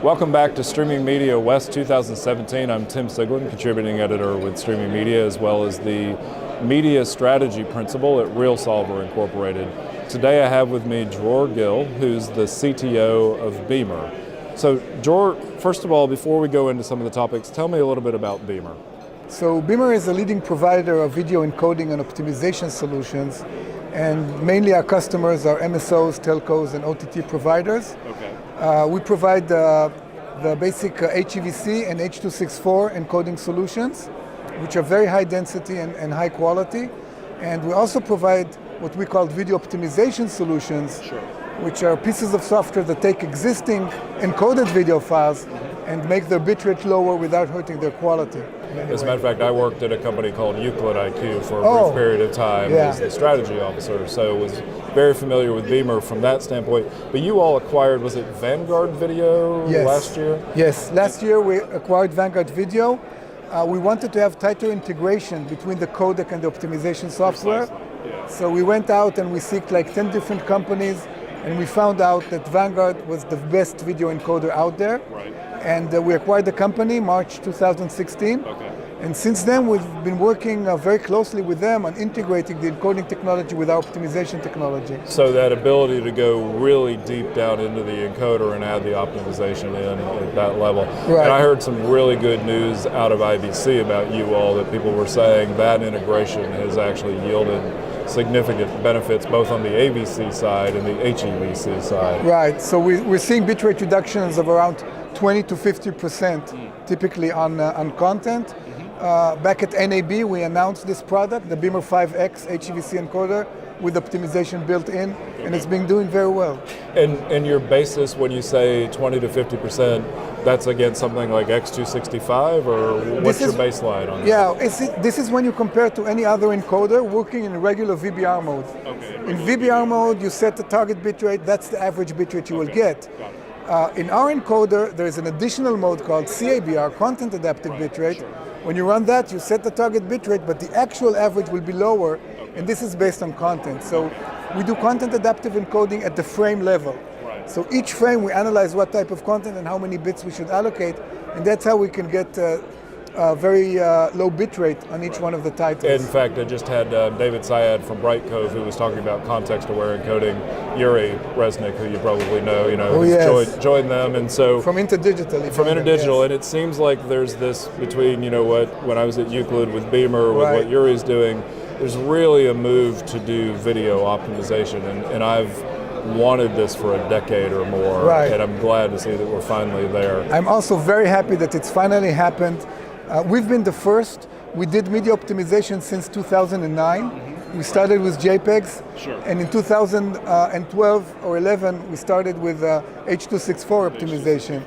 Welcome back to Streaming Media West 2017. I'm Tim Siglin, contributing editor with Streaming Media, as well as the media strategy principal at RealSolver Incorporated. Today I have with me Dror Gill, who's the CTO of Beamr. So Dror, first of all, before we go into some of the topics, tell me a little bit about Beamr. So Beamr is a leading provider of video encoding and optimization solutions, and mainly our customers are MSOs, telcos, and OTT providers. Okay. We provide the basic HEVC and H.264 encoding solutions, which are very high density and high quality. And we also provide what we call video optimization solutions, which are pieces of software that take existing encoded video files and make their bitrate lower without hurting their quality. As a matter of fact, I worked at a company called Euclid IQ for a brief period of time as the strategy officer, so was very familiar with Beamr from that standpoint. But you all acquired, was it Vanguard Video last year? Yes, last year we acquired Vanguard Video. We wanted to have tighter integration between the codec and the optimization software. So we went out and we seeked like 10 different companies, and we found out that Vanguard was the best video encoder out there. And we acquired the company March 2016. And since then we've been working very closely with them on integrating the encoding technology with our optimization technology. So that ability to go really deep down into the encoder and add the optimization in at that level. And I heard some really good news out of IBC about you all, that people were saying that integration has actually yielded significant benefits both on the AVC side and the HEVC side. Right, so we're seeing bitrate reductions of around 20 to 50% typically on content. Back at NAB we announced this product, the Beamr 5X HEVC encoder with optimization built in, and it's been doing very well. And your basis when you say 20 to 50%, that's against something like X265, or what's your baseline on that? Yeah, this is when you compare to any other encoder working in regular VBR mode. In VBR mode you set the target bitrate, that's the average bitrate you will get. In our encoder there is an additional mode called CABR, Content Adaptive Bitrate. When you run that, you set the target bitrate, but the actual average will be lower, and this is based on content. So we do content adaptive encoding at the frame level. So each frame we analyze what type of content and how many bits we should allocate, and that's how we can get a very low bitrate on each one of the titles. In fact, I just had David Syed from Bright Cove who was talking about context-aware encoding. Yuri Resnick, who you probably know, joined them, and so from InterDigital. From InterDigital, and it seems like there's this between when I was at Euclid with Beamr, with what Yuri's doing, there's really a move to do video optimization, and I've wanted this for a decade or more, and I'm glad to see that we're finally there. I'm also very happy that it's finally happened. We've been the first. We did media optimization since 2009. We started with JPEGs, and in 2012 or 11 we started with H.264 optimization.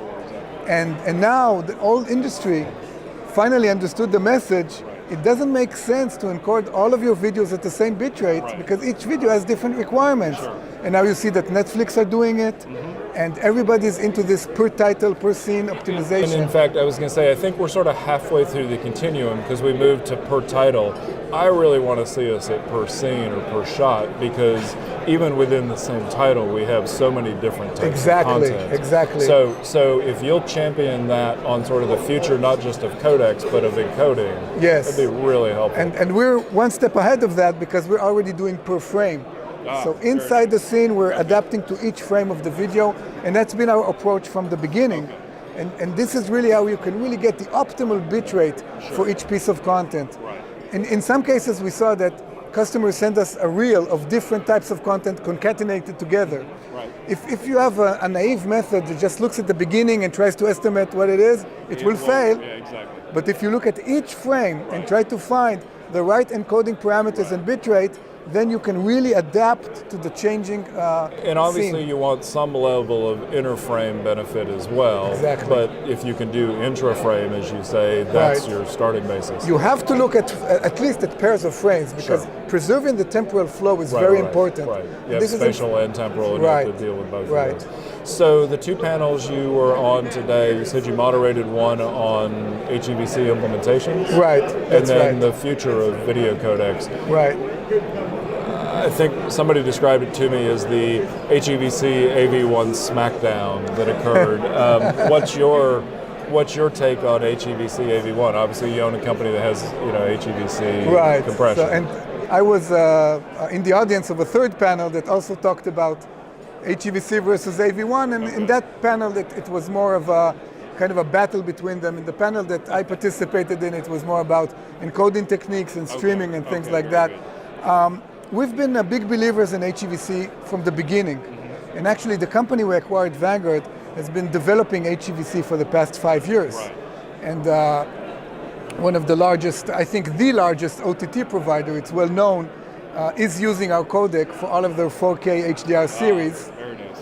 And now the whole industry finally understood the message. It doesn't make sense to encode all of your videos at the same bitrate because each video has different requirements. And now you see that Netflix are doing it, and everybody's into this per title, per scene optimization. And in fact, I was going to say, I think we're sort of halfway through the continuum because we moved to per title. I really want to see us at per scene or per shot, because even within the same title, we have so many different types of content. Exactly. So if you'll champion that on sort of the future, not just of codecs, but of encoding, that'd be really helpful. And we're one step ahead of that because we're already doing per frame. So inside the scene, we're adapting to each frame of the video, and that's been our approach from the beginning. And this is really how you can really get the optimal bitrate for each piece of content. In some cases, we saw that customers send us a reel of different types of content concatenated together. If you have a naive method that just looks at the beginning and tries to estimate what it is, it will fail. But if you look at each frame and try to find the right encoding parameters and bitrate, then you can really adapt to the changing And obviously scene. You want some level of interframe benefit as well. But if you can do intra-frame, as you say, that's your starting basis. You have to look at least at pairs of frames, because preserving the temporal flow is very important. You have spatial and temporal, and you have to deal with both of those. So the two panels you were on today, you said you moderated one on HEVC implementations. Right, and then the future of video codecs. I think somebody described it to me as the HEVC AV1 smackdown that occurred. What's your take on HEVC AV1? Obviously, you own a company that has HEVC compression. So, and I was in the audience of a third panel that also talked about HEVC versus AV1, and in that panel it was more of a kind of a battle between them. In the panel that I participated in, it was more about encoding techniques and streaming and things like that. We've been big believers in HEVC from the beginning. And actually the company we acquired, Vanguard, has been developing HEVC for the past 5 years. Right. And one of the largest, I think the largest OTT provider, it's well known, is using our codec for all of their 4K HDR series. Very nice.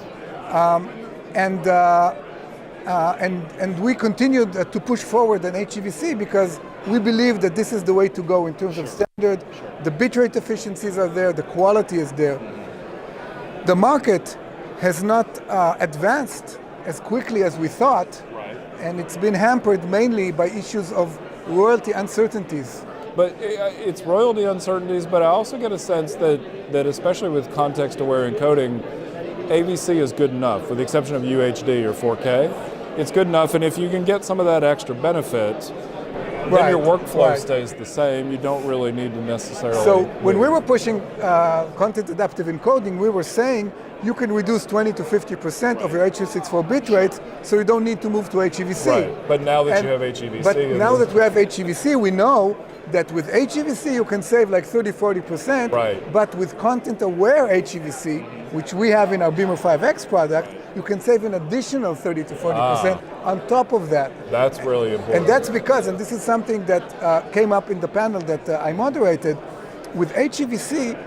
And we continued to push forward on HEVC because we believe that this is the way to go in terms of standard. The bitrate efficiencies are there, the quality is there. The market has not advanced as quickly as we thought, and it's been hampered mainly by issues of royalty uncertainties. But it's royalty uncertainties, but I also get a sense that especially with context-aware encoding, AVC is good enough, with the exception of UHD or 4K. It's good enough, and if you can get some of that extra benefit, then your workflow stays the same. You don't really need to necessarily... So when we were pushing content adaptive encoding, we were saying you can reduce 20 to 50% of your H.264 bit rates, so you don't need to move to HEVC. Right, but now that you have HEVC... But now that we have HEVC, we know that with HEVC you can save like 30-40%, but with content-aware HEVC, which we have in our Beamr 5X product, you can save an additional 30 to 40% on top of that. That's really important. And that's because, and this is something that came up in the panel that I moderated, with HEVC,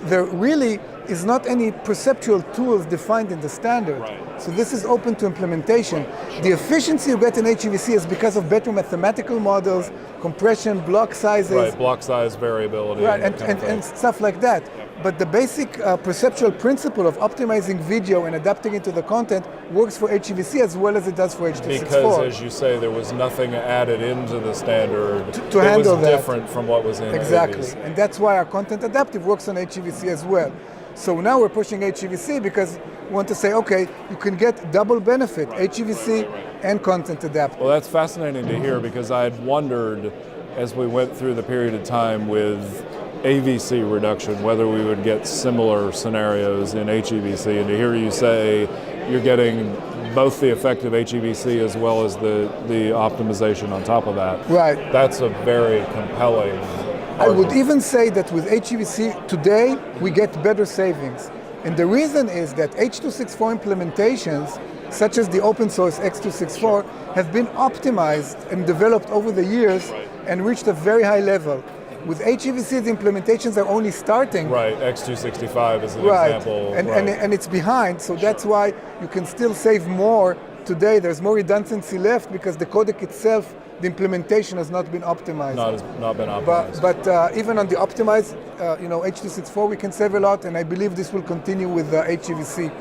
there really is not any perceptual tools defined in the standard. So this is open to implementation. The efficiency you get in HEVC is because of better mathematical models, compression, block sizes. Right, block size variability. Right, and stuff like that. But the basic perceptual principle of optimizing video and adapting it to the content works for HEVC as well as it does for H.264. Because, as you say, there was nothing added into the standard to handle that. Different from what was in Exactly, AVs. and that's why our content adaptive works on HEVC as well. So now we're pushing HEVC because we want to say, okay, you can get double benefit, HEVC and content adaptive. Well, that's fascinating to hear because I had wondered as we went through the period of time with AVC reduction, whether we would get similar scenarios in HEVC, and to hear you say you're getting both the effective HEVC as well as the optimization on top of that. Right. That's a very compelling argument. I would even say that with HEVC today, we get better savings. And the reason is that H.264 implementations, such as the open source X264, have been optimized and developed over the years and reached a very high level. With HEVC, the implementations are only starting. Right, X265 is an example. And it's behind, so that's why you can still save more today. There's more redundancy left because the codec itself, the implementation has not been optimized. Not been optimized. But even on the optimized, H.264, we can save a lot, and I believe this will continue with HEVC.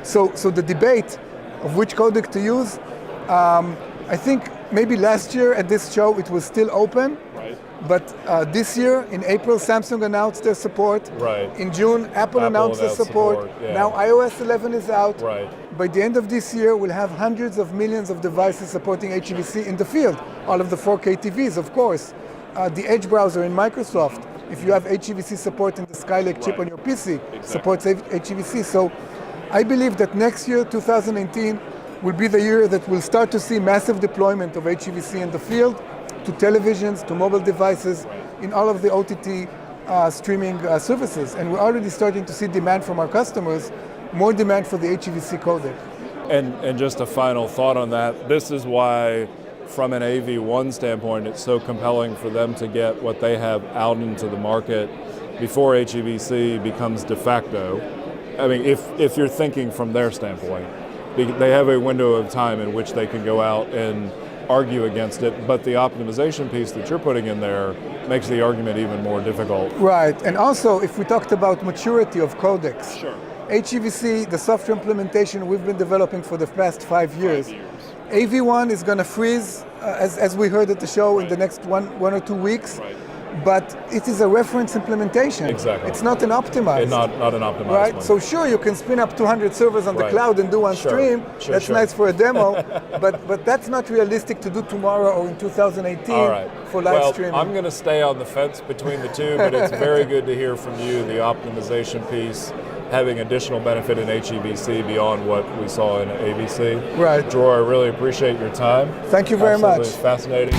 So the debate of which codec to use, I think maybe last year at this show it was still open. But this year, in April, Samsung announced their support. In June, Apple announced their support. Now iOS 11 is out. By the end of this year, we'll have hundreds of millions of devices supporting HEVC in the field. All of the 4K TVs, of course. The Edge browser in Microsoft, if you have HEVC support in the Skylake chip on your PC, supports HEVC. So I believe that next year, 2019, will be the year that we'll start to see massive deployment of HEVC in the field, to televisions, to mobile devices, in all of the OTT streaming services. And we're already starting to see demand from our customers, more demand for the HEVC codec. And just a final thought on that, this is why, from an AV1 standpoint, it's so compelling for them to get what they have out into the market before HEVC becomes de facto. I mean, if you're thinking from their standpoint, they have a window of time in which they can go out and argue against it, but the optimization piece that you're putting in there makes the argument even more difficult. Right, and also if we talked about maturity of codecs, HEVC, the software implementation we've been developing for the past 5 years. AV1 is going to freeze, as we heard at the show, in the next one or 2 weeks. but it is a reference implementation. Exactly. It's not an optimized. And not an optimized right? one. So sure, you can spin up 200 servers on the cloud and do one stream. That's nice for a demo, but that's not realistic to do tomorrow or in 2018 for live streaming. I'm going to stay on the fence between the two, but it's very good to hear from you the optimization piece, having additional benefit in HEVC beyond what we saw in ABC. Right. Dror, I really appreciate your time. Thank you very much. Fascinating.